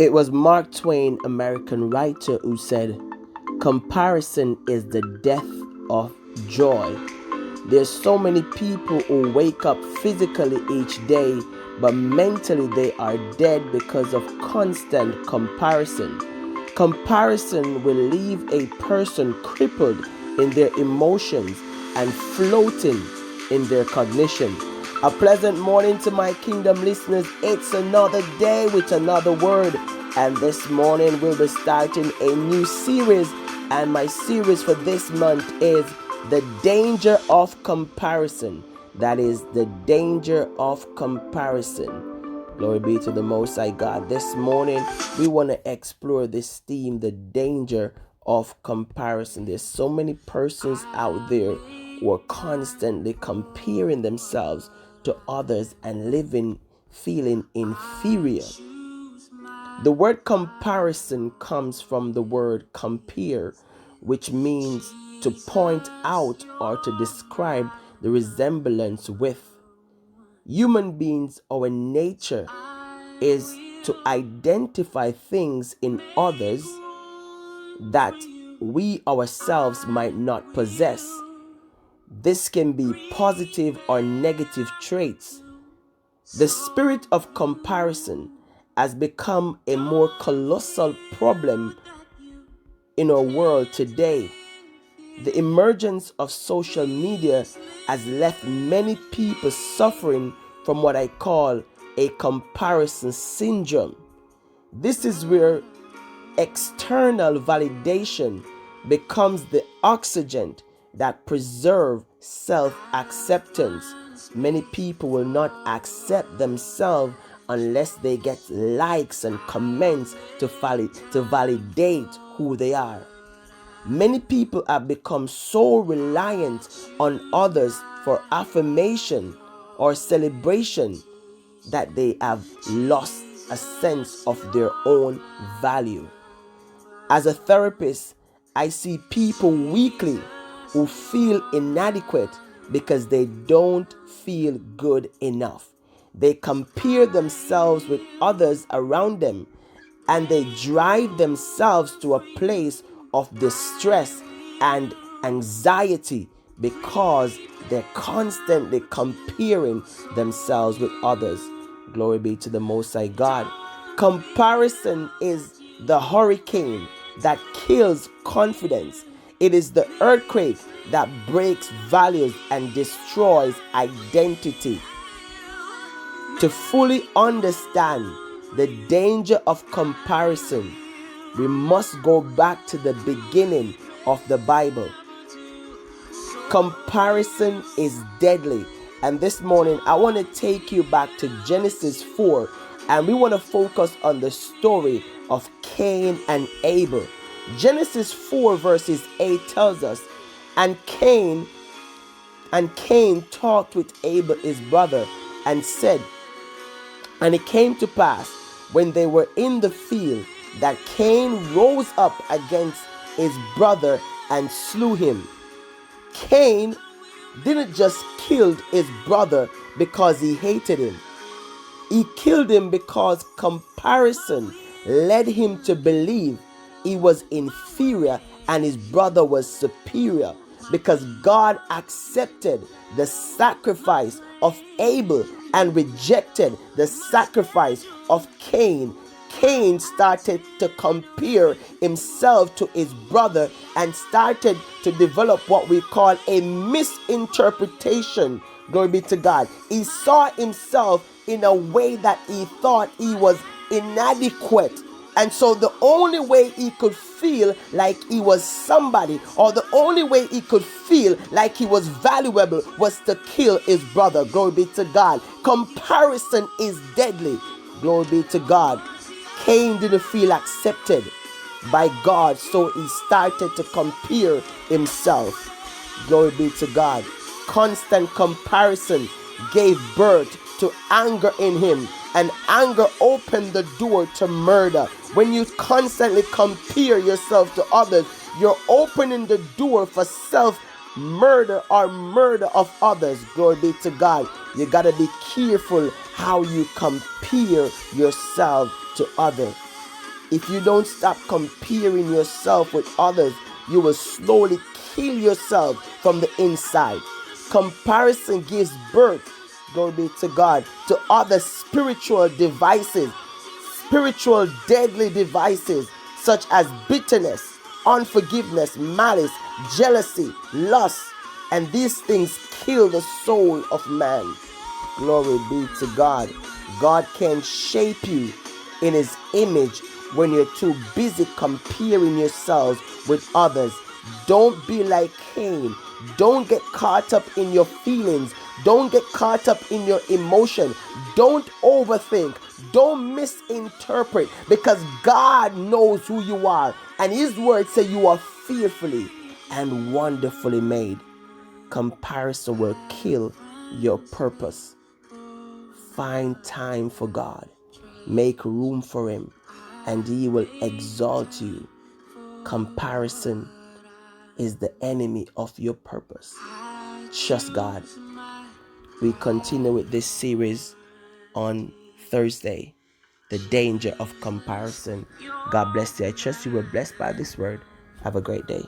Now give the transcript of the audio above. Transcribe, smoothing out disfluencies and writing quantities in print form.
It was Mark Twain, American writer, who said, "Comparison is the death of joy." There's so many people who wake up physically each day, but mentally they are dead because of constant comparison. Comparison will leave a person crippled in their emotions and floating in their cognition. A pleasant morning to my kingdom listeners. It's another day with another word. And this morning we'll be starting a new series. And my series for this month is The Danger of Comparison. That is the danger of comparison. Glory be to the Most High God. This morning we want to explore this theme, the danger of comparison. There's so many persons out there who are constantly comparing themselves to others and feeling inferior. The word comparison comes from the word compare, which means to point out or to describe the resemblance with. Human beings, our nature is to identify things in others that we ourselves might not possess. This can be positive or negative traits. The spirit of comparison has become a more colossal problem in our world today. The emergence of social media has left many people suffering from what I call a comparison syndrome. This is where external validation becomes the oxygen that preserves self-acceptance. Many people will not accept themselves unless they get likes and comments to validate who they are. Many people have become so reliant on others for affirmation or celebration that they have lost a sense of their own value. As a therapist, I see people weekly who feel inadequate because they don't feel good enough. They compare themselves with others around them, and they drive themselves to a place of distress and anxiety because they're constantly comparing themselves with others. Glory be to the Most High God. Comparison is the hurricane that kills confidence. It is the earthquake that breaks values and destroys identity. To fully understand the danger of comparison, we must go back to the beginning of the Bible. Comparison is deadly. And this morning, I want to take you back to Genesis 4, and we want to focus on the story of Cain and Abel. Genesis 4 verses 8 tells us, and Cain talked with Abel his brother and said, and it came to pass when they were in the field that Cain rose up against his brother and slew him. Cain didn't just kill his brother because he hated him. He killed him because comparison led him to believe he was inferior and his brother was superior. Because God accepted the sacrifice of Abel and rejected the sacrifice of Cain, Cain started to compare himself to his brother and started to develop what we call a misinterpretation. Glory be to God. He saw himself in a way that he thought he was inadequate. And so the only way he could feel like he was somebody, or the only way he could feel like he was valuable, was to kill his brother. Glory be to God. Comparison is deadly. Glory be to God. Cain didn't feel accepted by God, so he started to compare himself. Glory be to God. Constant comparison gave birth to anger in him, and anger opened the door to murder. When you constantly compare yourself to others, you're opening the door for self-murder or murder of others. Glory be to God. You got to be careful how you compare yourself to others. If you don't stop comparing yourself with others, you will slowly kill yourself from the inside. Comparison gives birth, glory be to God, to other spiritual deadly devices such as bitterness, unforgiveness, malice, jealousy, lust, and these things kill the soul of man. Glory be to God. God can shape you in his image when you're too busy comparing yourselves with others. Don't be like Cain. Don't get caught up in your feelings. Don't get caught up in your emotion. Don't overthink. Don't misinterpret, because God knows who you are, and his word says you are fearfully and wonderfully made. Comparison will kill your purpose. Find time for God. Make room for him, and he will exalt you. Comparison is the enemy of your purpose. Trust God. We continue with this series on Thursday, the danger of comparison. God bless you. I trust you were blessed by this word. Have a great day.